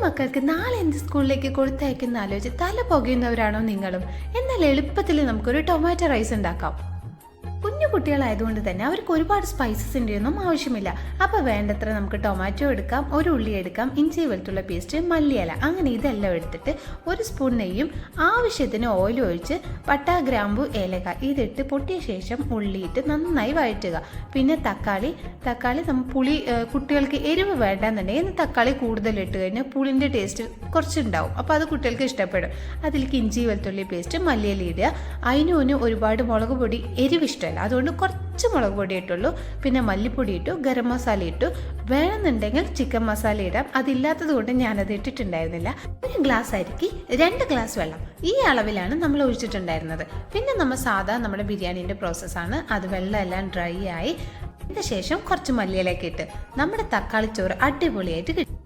മക്കൾക്ക് നാളെ എന്ത് സ്കൂളിലേക്ക് കൊടുത്തയക്കുന്ന ആലോചിച്ച് തല പുകയുന്നവരാണോ നിങ്ങളും? എന്നാൽ എളുപ്പത്തിൽ നമുക്കൊരു ടൊമാറ്റോ റൈസ് ഉണ്ടാക്കാം. കുഞ്ഞു കുട്ടികളായതുകൊണ്ട് തന്നെ അവർക്ക് ഒരുപാട് സ്പൈസസിൻ്റെ ഒന്നും ആവശ്യമില്ല. അപ്പോൾ വേണ്ടത്ര നമുക്ക് ടൊമാറ്റോ എടുക്കാം, ഒരു ഉള്ളി എടുക്കാം, ഇഞ്ചി വെളുത്തുള്ള പേസ്റ്റ്, മല്ലിയില, അങ്ങനെ ഇതെല്ലാം എടുത്തിട്ട് ഒരു സ്പൂൺ നെയ്യും ആവശ്യത്തിന് ഓയിൽ ഒഴിച്ച് പട്ട, ഗ്രാമ്പു, ഏലക്ക ഇതിട്ട് പൊട്ടിയ ശേഷം ഉള്ളിയിട്ട് നന്നായി വഴറ്റുക. പിന്നെ തക്കാളി നമ്മൾ പുളി കുട്ടികൾക്ക് എരിവ് വേണ്ടെന്നുണ്ടെങ്കിൽ തക്കാളി കൂടുതൽ ഇട്ട് കഴിഞ്ഞാൽ പുളിൻ്റെ ടേസ്റ്റ് കുറച്ചുണ്ടാവും. അപ്പോൾ അത് കുട്ടികൾക്ക് ഇഷ്ടപ്പെടും. അതിലേക്ക് ഇഞ്ചി വെളുത്തുള്ളി പേസ്റ്റ്, മല്ലിയില ഇടുക. അതിന് ഒരുപാട് മുളക് പൊടി എരിവ് ഇഷ്ടമല്ല, അതുകൊണ്ട് കുറച്ച് മുളക് പൊടി ഇട്ടുള്ളൂ. പിന്നെ മല്ലിപ്പൊടി ഇട്ടു, ഗരം മസാല ഇട്ടു. വേണമെന്നുണ്ടെങ്കിൽ ചിക്കൻ മസാല ഇടാം. അതില്ലാത്തത് കൊണ്ട് ഞാനത് ഇട്ടിട്ടുണ്ടായിരുന്നില്ല. ഒരു ഗ്ലാസ് അരിക്ക് 2 ഗ്ലാസ് വെള്ളം, ഈ അളവിലാണ് നമ്മൾ ഒഴിച്ചിട്ടുണ്ടായിരുന്നത്. പിന്നെ നമ്മുടെ ബിരിയാണീൻ്റെ പ്രോസസ്സാണ്. അത് വെള്ളം എല്ലാം ഡ്രൈ ആയി അതിന് ശേഷം കുറച്ച് മല്ലിയിലേക്ക് ഇട്ട് നമ്മുടെ തക്കാളി ചോറ് അടിപൊളിയായിട്ട് കിട്ടും.